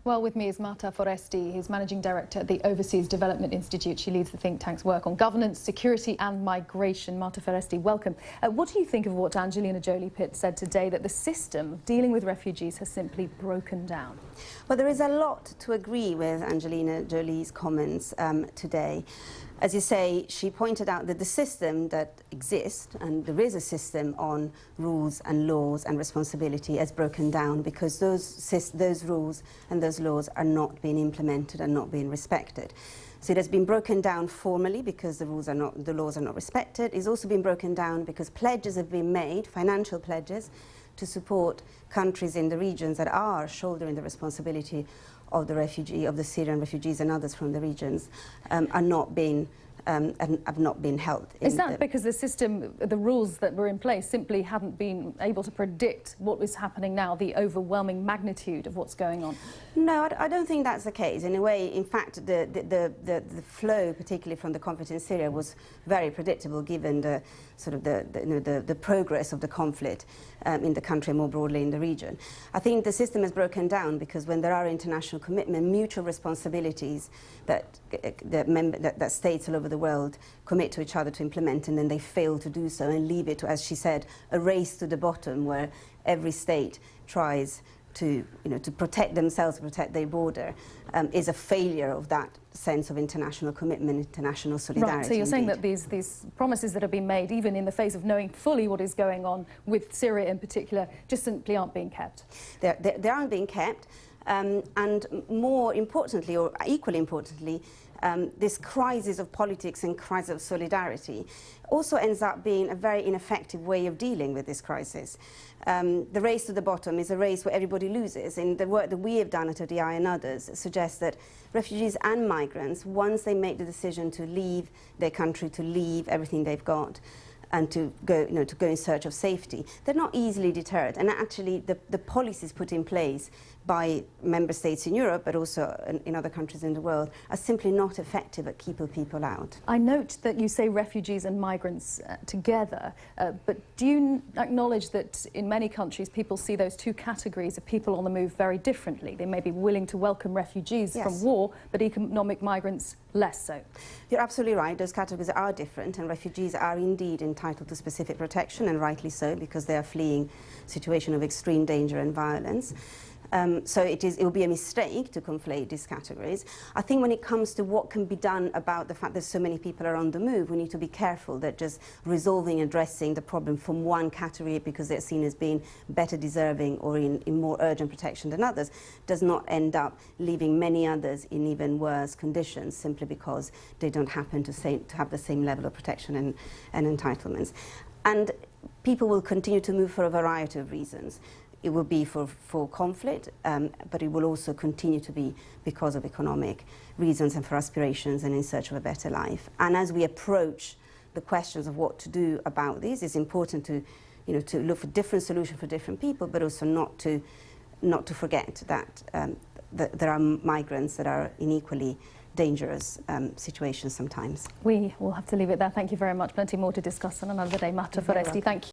Well, with me is Marta Foresti. He's Managing Director at the Overseas Development Institute. She leads the think tank's work on governance, security and migration. Marta Foresti, welcome. What do you think of what Angelina Jolie-Pitt said today, that the system dealing with refugees has simply broken down? Well, there is a lot to agree with Angelina Jolie's comments today. As you say, she pointed out that the system that exists, and there is a system on rules and laws and responsibility, has broken down because those rules and those laws are not being implemented and not being respected. So it has been broken down formally because the laws are not respected. It's also been broken down because pledges have been made, financial pledges, to support countries in the regions that are shouldering the responsibility of the Syrian refugees and others from the regions, have not been held. Is that because the system, the rules that were in place simply hadn't been able to predict what was happening now, the overwhelming magnitude of what's going on? No, I don't think that's the case. In a way, in fact, the flow, particularly from the conflict in Syria, was very predictable given the sort of the progress of the conflict in the country, more broadly in the region. I think the system has broken down because when there are international commitment, mutual responsibilities that states all over the world commit to each other to implement, and then they fail to do so and leave it to, as she said, a race to the bottom where every state tries to protect themselves, protect their border, is a failure of that sense of international commitment, international solidarity. Right, so you're saying that these promises that have been made, even in the face of knowing fully what is going on with Syria in particular, just simply aren't being kept? They aren't being kept, and more importantly, or equally importantly, this crisis of politics and crisis of solidarity also ends up being a very ineffective way of dealing with this crisis. The race to the bottom is a race where everybody loses, and the work that we have done at ODI and others suggests that refugees and migrants, once they make the decision to leave their country, to leave everything they've got, and to go in search of safety, they're not easily deterred. And actually, the policies put in place by member states in Europe, but also in other countries in the world, are simply not effective at keeping people out. I note that you say refugees and migrants together, but do you acknowledge that in many countries people see those two categories of people on the move very differently? They may be willing to welcome refugees from war, but economic migrants less so. You're absolutely right. Those categories are different, and refugees are indeed entitled to specific protection, and rightly so, because they are fleeing a situation of extreme danger and violence. So it will be a mistake to conflate these categories. I think when it comes to what can be done about the fact that so many people are on the move, we need to be careful that just resolving, addressing the problem from one category because they're seen as being better deserving or in more urgent protection than others does not end up leaving many others in even worse conditions simply because they don't happen to have the same level of protection and entitlements. And people will continue to move for a variety of reasons. It will be for conflict, but it will also continue to be because of economic reasons and for aspirations and in search of a better life. And as we approach the questions of what to do about these, it's important to look for different solutions for different people, but also not to forget that there are migrants that are in equally dangerous situations sometimes. We will have to leave it there. Thank you very much. Plenty more to discuss on another day. Marta Foresti, thank you.